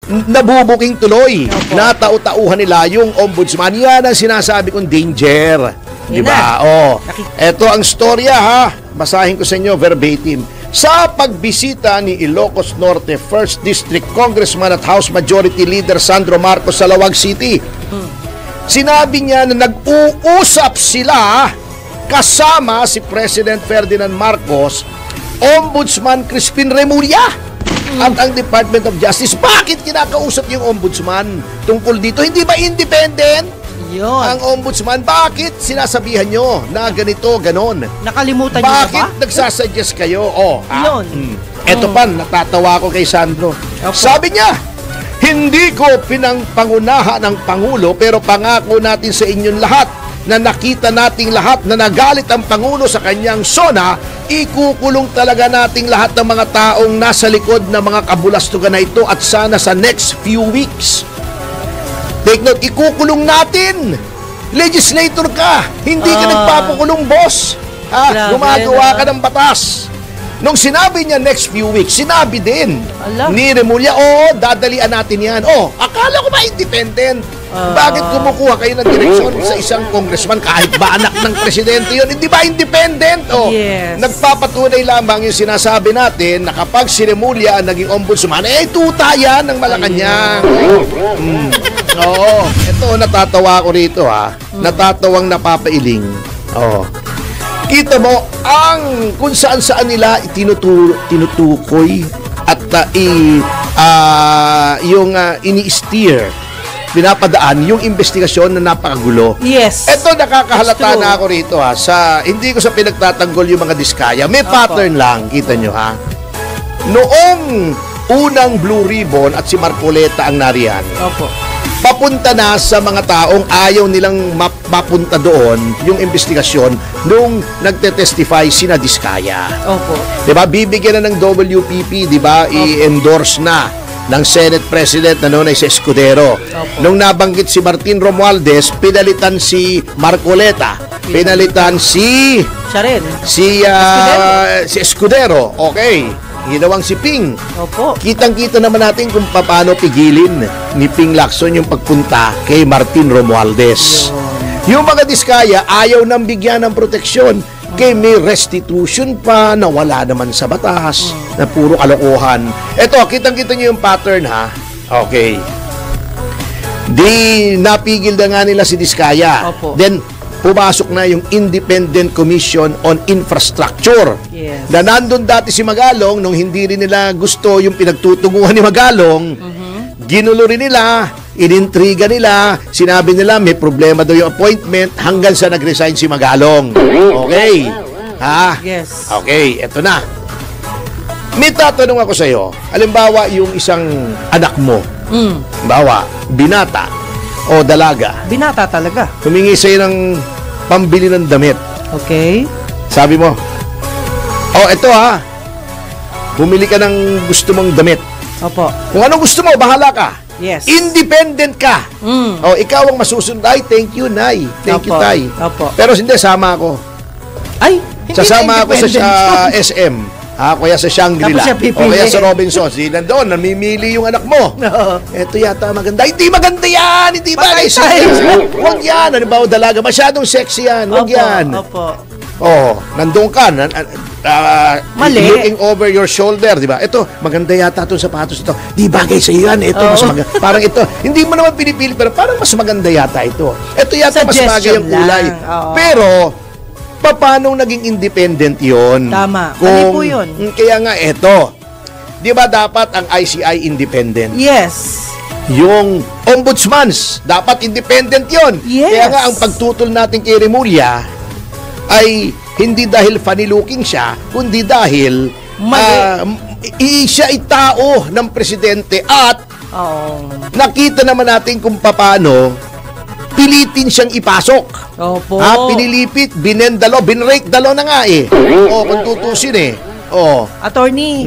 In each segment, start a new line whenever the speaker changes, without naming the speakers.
nabubuking tuloy. Natau-tauhan nila yung ombudsman. Yan ang sinasabi kong danger. Di ba? Ito ang storya, ha. Basahin ko sa inyo verbatim. Sa pagbisita ni Ilocos Norte 1st District Congressman at House Majority Leader Sandro Marcos sa Lawag City, sinabi niya na nag-uusap sila kasama si President Ferdinand Marcos, Ombudsman Crispin Remulla at ang Department of Justice. Bakit kinakausap yung ombudsman tungkol dito? Hindi ba independent ang ombudsman? Bakit sinasabihan nyo na ganito, ganon?
Nakalimutan nyo
Bakit
ba?
nagsasuggest kayo? Eto pa, natatawa ko kay Sandro. Sabi niya, hindi ko pinangpangunahan ng Pangulo, pero pangako natin sa inyong lahat na nakita nating lahat na nagalit ang Pangulo sa kanyang sona, ikukulong talaga nating lahat ng mga taong nasa likod ng mga kabulastugan na ito at sana sa next few weeks. Take note, ikukulong natin. Legislator ka, hindi ka nagpapakulong, boss. Gumagawa ka ng batas. Nung sinabi niya next few weeks, sinabi din ni Remulla, dadalian natin yan. Akala ko ba independent? Bakit kumukuha kayo ng direksyon sa isang congressman kahit ba anak ng presidente yun? Hindi ba independent? Nagpapatunay lamang yung sinasabi natin na kapag si Remulla ang naging ombudsman, tuta yan ng Malacanang. Ito, natatawa ko rito, ha. Natatawang napapailing. Kita mo ang kung saan-saan nila tinutukoy at yung ini-steer, pinapadaan yung investigasyon na napakagulo. Ito, nakakahalata na ako rito, ha. Hindi ko sa pinagtatanggol yung mga diskaya. May pattern lang, kita nyo, ha. Noong unang Blue Ribbon at si Marcoleta ang nariyan, papunta na sa mga taong ayaw nilang mapunta doon yung investigasyon nung nagte-testify sina Diskaya. Diba? Bibigyan na ng WPP, diba? I-endorse na ng Senate President na noon ay si Escudero. Nung nabanggit si Martin Romualdez, pinalitan si Marcoleta. Pinalitan si Escudero. Okay. Ginawang si Ping. Kitang-kita naman natin kung paano pigilin ni Ping Lacson yung pagpunta kay Martin Romualdez. Yung mga Diskaya ayaw nang bigyan ng proteksyon, kay may restitution pa na wala naman sa batas, na puro kalokohan. Eto, kitang-kita nyo yung pattern, ha? Okay. Di napigil na nga nila si Diskaya. Then, pumasok na yung Independent Commission on Infrastructure. Na nandun dati si Magalong, nung hindi rin nila gusto yung pinagtutunguhan ni Magalong, ginulo rin nila, inintriga nila, sinabi nila may problema daw yung appointment hanggang sa nag-resign si Magalong. Okay. Okay, eto na. May tatanong ako sa'yo. Halimbawa, yung isang anak mo, halimbawa, binata, o dalaga.
Binata talaga.
Humingi sa'yo ng pambili ng damit. Sabi mo, eto, ha. Bumili ka ng gusto mong damit. Kung anong gusto mo, bahala ka. Independent ka. Ikaw ang masusunod. Ay, thank you, Nay. Thank you, Tay. Pero hindi, sama ako. Sasama ako sa SM. Kaya sa Shangri-La. O kaya sa Robinsons. Nandoon, namimili yung anak mo. Eto yata maganda. Hindi maganda yan! Hindi bagay sa'yo. Huwag yan. Ano ba, dalaga? Masyadong sexy yan. Huwag yan. Nandoon ka. Looking over your shoulder, di ba? Ito, maganda yata itong sapatos ito. Di bagay sa'yo yan. Ito, mas maganda. Parang ito, hindi mo naman pinipili, pero parang mas maganda yata ito. Ito yata mas bagay ang kulay. Pero, paano naging independent yon?
Tama. Mali po yun.
Kaya nga, eto. Di ba dapat ang ICI independent? Yung ombudsmans, dapat independent yon. Kaya nga, ang pagtutol natin kay Remulla ay hindi dahil funny looking siya, kundi dahil siya ay tao ng presidente at nakita naman natin kung paano pilitin siyang ipasok. Pinilipit, binendalo, binrake dalo na nga kung tutusin Attorney,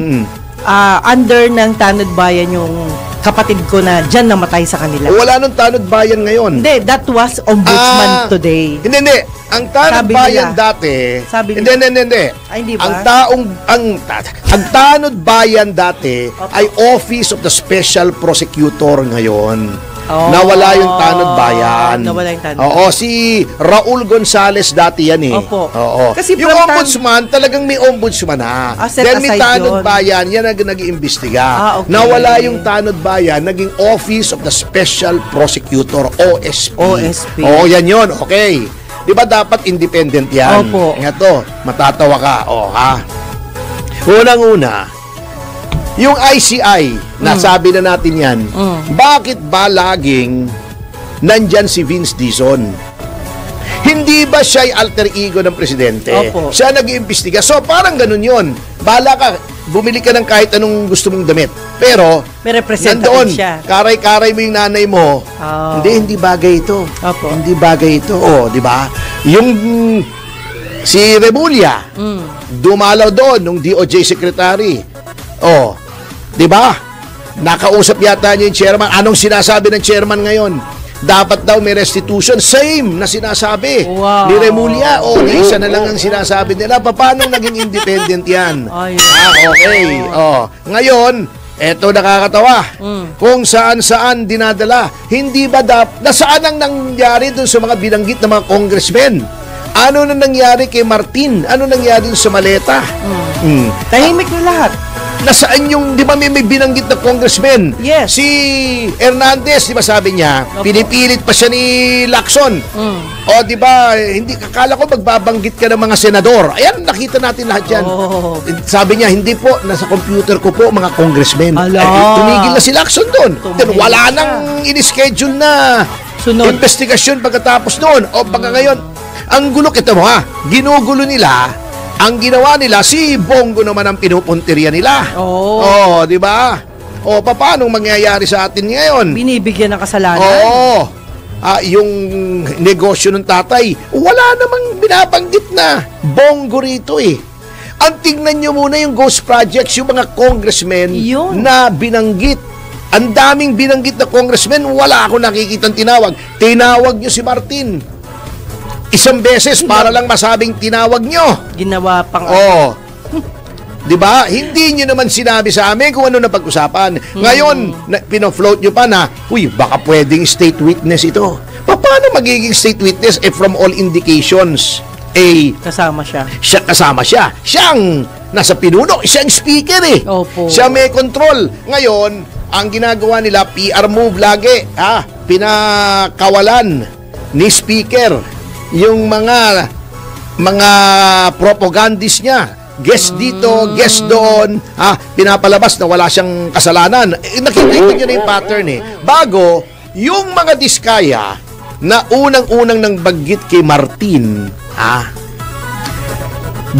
under ng Tanod Bayan yung kapatid ko na dyan namatay sa kanila.
Wala nung tanod bayan ngayon.
Hindi, that was ombudsman today.
Hindi. Ang tanod
Sabi
bayan
nila.
dati.
Sabi
Hindi.
Ay, hindi ba?
Ang tanod bayan dati
Opo.
ay Office of the Special Prosecutor ngayon.
Oh.
Nawala yung tanod bayan.
Nawala yung tanod.
Oo, si Raul Gonzales dati yan eh.
Opo.
Oo.
Kasi
yung
from
ombudsman, talagang may ombudsman na.
Set
Then may
aside
tanod
yun.
bayan, yan ang nag-iimbestiga.
Okay.
Nawala yung tanod bayan, naging Office of the Special Prosecutor, OSP.
OSP.
Oo, yan yun. Okay. Di ba dapat independent yan?
Opo.
Ito, matatawa ka. O, ha? Unang-una, yung ICI, nasabi na natin yan, bakit ba laging nandyan si Vince Dizon? Hindi ba siya alter ego ng presidente?
Opo.
Siya nag-iimbestiga. So, parang ganun yun. Bahala ka, bumili ka ng kahit anong gusto mong damit. Pero,
May representative
nandoon,
siya.
karay-karay mo yung nanay mo.
Oh.
Hindi bagay ito.
Opo.
Hindi bagay ito. O, di ba? Yung si Remulla, dumalaw doon nung DOJ secretary. Oh, 'di ba? Nakausap yata niya yung chairman. Anong sinasabi ng chairman ngayon? Dapat daw may restitution. Same na sinasabi
Wow.
ni Remulla. O, isa na lang ang sinasabi nila. Paano naging independent yan?
Ay.
Okay. Oh. Ngayon, eto nakakatawa. Kung saan-saan dinadala. Hindi ba nasaan ang nangyari dun sa mga binanggit ng mga congressmen? Ano na nangyari kay Martin? Ano nangyari dun sa maleta?
Tahimik na lahat.
Nasaan yung, di ba may binanggit na congressman?
Yes.
Si Hernandez, di ba sabi niya,
Opo.
pinipilit pa siya ni Lacson. O, di ba, hindi, akala ko magbabanggit ka ng mga senador. Ayan, nakita natin lahat yan.
Oh.
Sabi niya, hindi po, nasa computer ko po mga congressmen.
Ala.
Tumigil na si Lacson doon.
Tumigil
Wala
siya.
nang in-schedule na
Sunod.
investigasyon pagkatapos noon. O, pagka ngayon, ang gulo, kita mo ha, ginugulo nila. Ang ginawa nila, si Bongo naman ang pinupuntirya nila.
Oh.
Di ba? O, paano mangyayari sa atin ngayon?
Binibigyan ng kasalanan.
Oo. Yung negosyo ng tatay, wala namang binabanggit na Bongo rito eh. Ang tingnan nyo muna yung ghost projects, yung mga congressmen
Yun.
na binanggit. Ang daming binanggit na congressmen, wala ako nakikitang tinawag. Tinawag nyo si Martin. Isang beses para lang masabing tinawag nyo.
Ginawa pang...
Oh. 'Di ba? Hindi niyo naman sinabi sa amin kung ano na pag-usapan. Ngayon, pino-float niyo pa na, uy, baka pwedeng state witness ito. Paano magiging state witness from all indications?
Kasama siya.
Kasama siya. Siyang nasa pinuno, siyang speaker eh.
Opo.
Siya may control. Ngayon, ang ginagawa nila, PR move lagi. Pinakawalan ni speaker yung mga propagandist niya. Guest dito, guest doon, pinapalabas na wala siyang kasalanan. Nakikita niyo na yung pattern eh. Bago, yung mga diskaya na unang-unang nang baggit kay Martin,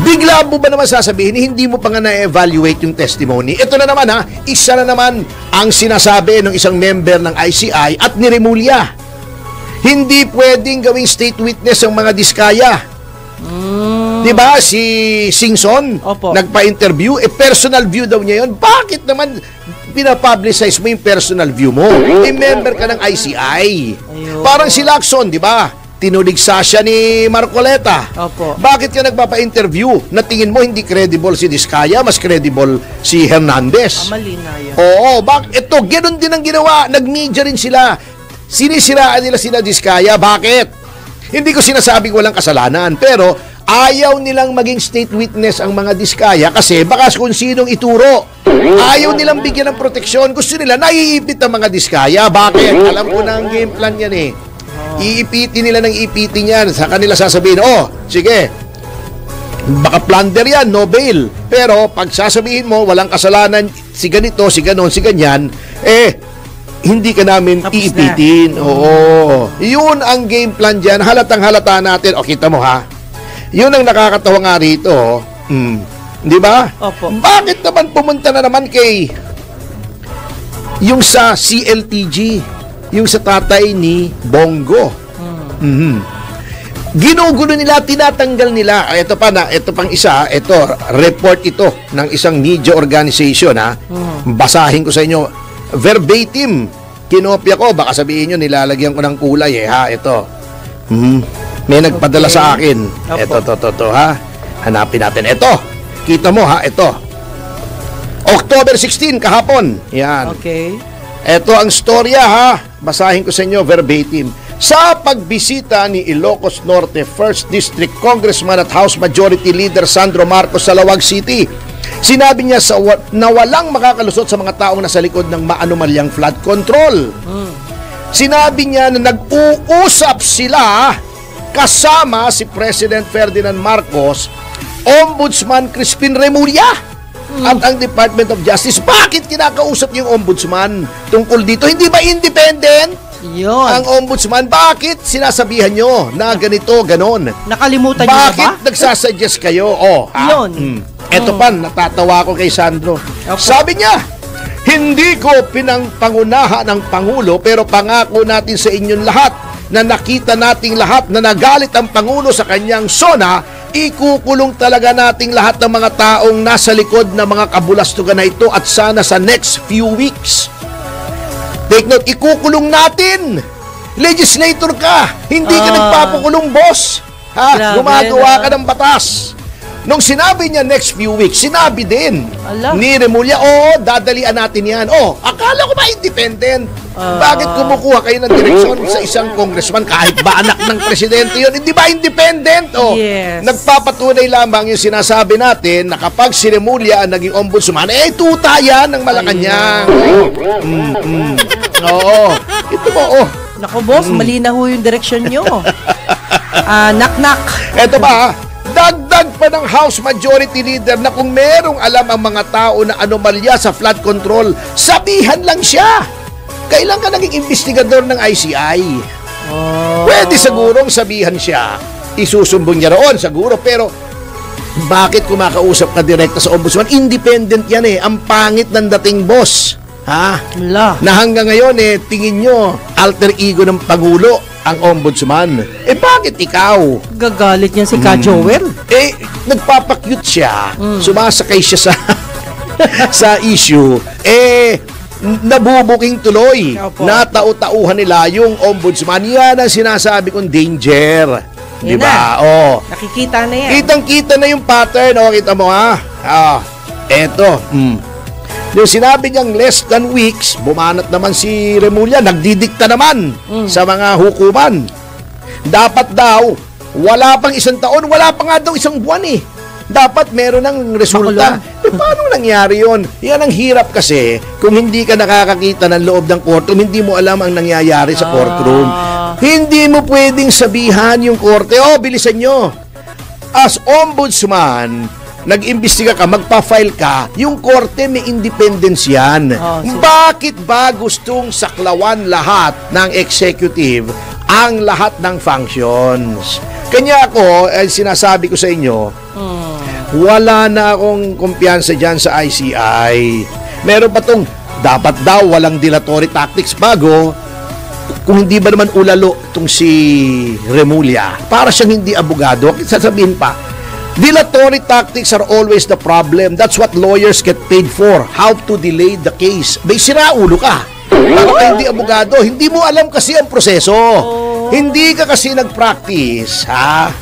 bigla mo ba naman sasabihin, hindi mo pa nga na-evaluate yung testimony? Ito na naman isa na naman ang sinasabi ng isang member ng ICI at ni Remulla. Hindi pwedeng gawing state witness ang mga diskaya. Diba? Si Singson,
Opo.
nagpa-interview, personal view daw niya yun. Bakit naman pinapublicize mo yung personal view mo? Member ka ng ICI.
Ayun.
Parang si Lacson, di ba? Tinuligsa siya ni Marcoleta.
Opo.
Bakit ka nagpapa-interview na tingin mo hindi credible si Diskaya, mas credible si Hernandez?
Mali na yun.
Oo, ito, ganoon din ang ginawa. Nag-media rin sila. Sinisiraan nila sila Diskaya. Bakit? Hindi ko sinasabing walang kasalanan, pero ayaw nilang maging state witness ang mga Diskaya kasi baka kung sinong ituro. Ayaw nilang bigyan ng proteksyon. Gusto nila naiipit ang mga Diskaya. Bakit? Alam ko na ang game plan yan eh. Iipitin nila ng ipitin yan. Sa kanila sasabihin, sige, baka plunder yan, no bail. Pero pag sasabihin mo, walang kasalanan, si ganito, si ganon, si ganyan, hindi ka namin
Tapos
iipitin. Oo. Yun ang game plan dyan. Halatang halata natin. Kita mo ha. Yun ang nakakatawa nga rito. Di ba?
Opo.
Bakit naman pumunta na naman kay yung sa CLTG, yung sa tatay ni Bongo? Ginugulo nila, tinatanggal nila. Ito pang isa, report ito ng isang media organization Basahin ko sa inyo. verbatim. Kinopya ko, baka sabihin nyo, nilalagyan ko ng kulay ha, ito. May nagpadala sa akin. Ito, ha. Hanapin natin. Ito, kita mo ha, ito. October 16, kahapon. Yan.
Okay.
Ito ang storya ha. Basahin ko sa inyo verbatim. Sa pagbisita ni Ilocos Norte 1st District Congressman at House Majority Leader Sandro Marcos sa Lawag City, sinabi niya na walang makakalusot sa mga taong nasa likod ng maanumalyang flood control. Sinabi niya na nag-uusap sila kasama si President Ferdinand Marcos, Ombudsman Crispin Remulla, at ang Department of Justice. Bakit kinakausap niyo yung Ombudsman tungkol dito? Hindi ba independent?
Yun.
Ang Ombudsman, bakit sinasabihan nyo na ganito, ganon?
Nakalimutan nyo na ba?
Bakit nagsasuggest kayo?
Yun.
Eto pa, natatawa ko kay Sandro.
Okay.
Sabi niya, hindi ko pinangpangunahan ng Pangulo, pero pangako natin sa inyong lahat na nakita nating lahat na nagalit ang Pangulo sa kanyang sona, ikukulong talaga nating lahat ng mga taong nasa likod ng mga kabulastugan na ito at sana sa next few weeks. Take note, ikukulong natin. Legislator ka. Hindi ka nagpapakulong, boss. Ha?
Grabe,
Gumagawa ka ng batas. Nung sinabi niya next few weeks, sinabi din ni Remulla, dadalian natin yan. Akala ko ba independent? Bakit kumukuha kayo ng direksyon sa isang congressman kahit ba anak ng presidente yun? Hindi ba independent?
Yes.
Nagpapatunay lamang yung sinasabi natin na kapag si Remulla ang naging ombudsman, tuta yan ng Malacanang. Oo. Ito mo,
Naku, boss, mali na ho yung direksyon nyo. Knock-knock.
Ito ba, dagdag pa ng House Majority Leader na kung merong alam ang mga tao na anomalya sa flood control, sabihan lang siya. Kailan ka naging investigador ng ICI? Pwede sigurong sabihan siya. Isusumbong niya roon, siguro. Pero, bakit kumakausap ka direkta sa ombudsman? Independent yan Ang pangit ng dating boss. Ha? Na hanggang ngayon tingin nyo, alter ego ng Pangulo ang ombudsman. Bakit ikaw?
Gagalit niyan si Ka Joel.
Nagpapakyut siya. Sumasakay siya sa issue. Nabubuking tuloy. Na tau-tauhan nila yung ombudsman. Yan ang sinasabi kong danger. Di ba?
Nakikita na yan.
Kitang-kita na yung pattern. Kita mo ha? Eto. Yung sinabi niyang less than weeks, bumanat naman si Remulla, nagdidikta naman sa mga hukuman. Dapat daw, wala pang isang taon, wala pa nga daw isang buwan Dapat meron ng resulta. Paano nangyari yun? Yan ang hirap kasi, kung hindi ka nakakakita ng loob ng courtroom, hindi mo alam ang nangyayari sa courtroom. Hindi mo pwedeng sabihan yung korte, bilisan nyo. As ombudsman, nag-imbestiga ka, magpa-file ka, yung korte may independence yan. Bakit ba gustong saklawan lahat ng executive ang lahat ng functions? Kanya ako, sinasabi ko sa inyo, wala na akong kumpiyansa dyan sa ICI. Meron pa tong, dapat daw walang dilatory tactics bago, kung hindi ba naman ulalo itong si Remulla, para siyang hindi abogado, sasabihin pa, dilatory tactics are always the problem. That's what lawyers get paid for. How to delay the case. May siraulo ka. Bakit ka hindi abogado? Hindi mo alam kasi ang proseso. Hindi ka kasi nag-practice, ha?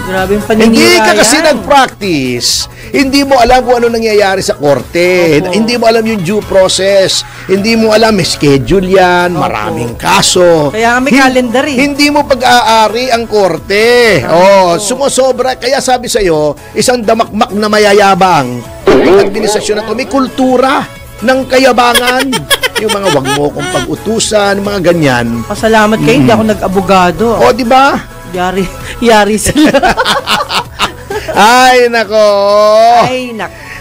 Grabe yung paninira
Hindi ka kasi
yan.
nag-practice. Hindi mo alam kung ano nangyayari sa korte. Hindi mo alam yung due process. Hindi mo alam, may schedule yan, maraming kaso.
Kaya may calendar
Hindi mo pag-aari ang korte. Sumusobra. Kaya sabi sa'yo, isang damakmak na mayayabang. Ang administrasyon na to, may kultura ng kayabangan. Yung mga wag mo kong pag-utusan, mga ganyan.
Pasalamat kayo, hindi ako nag-abogado.
Di ba?
Yari sila.
Ay, nako.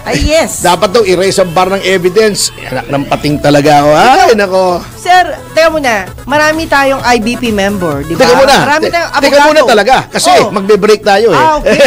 Ay, yes.
Dapat daw erase ang bar ng evidence. Anak ng pating talaga ako. Ay, nako.
Sir, teka muna. Marami tayong IBP member, di ba?
Teka muna.
Marami tayong abogado.
Teka muna talaga. Kasi magbe-break tayo
Okay.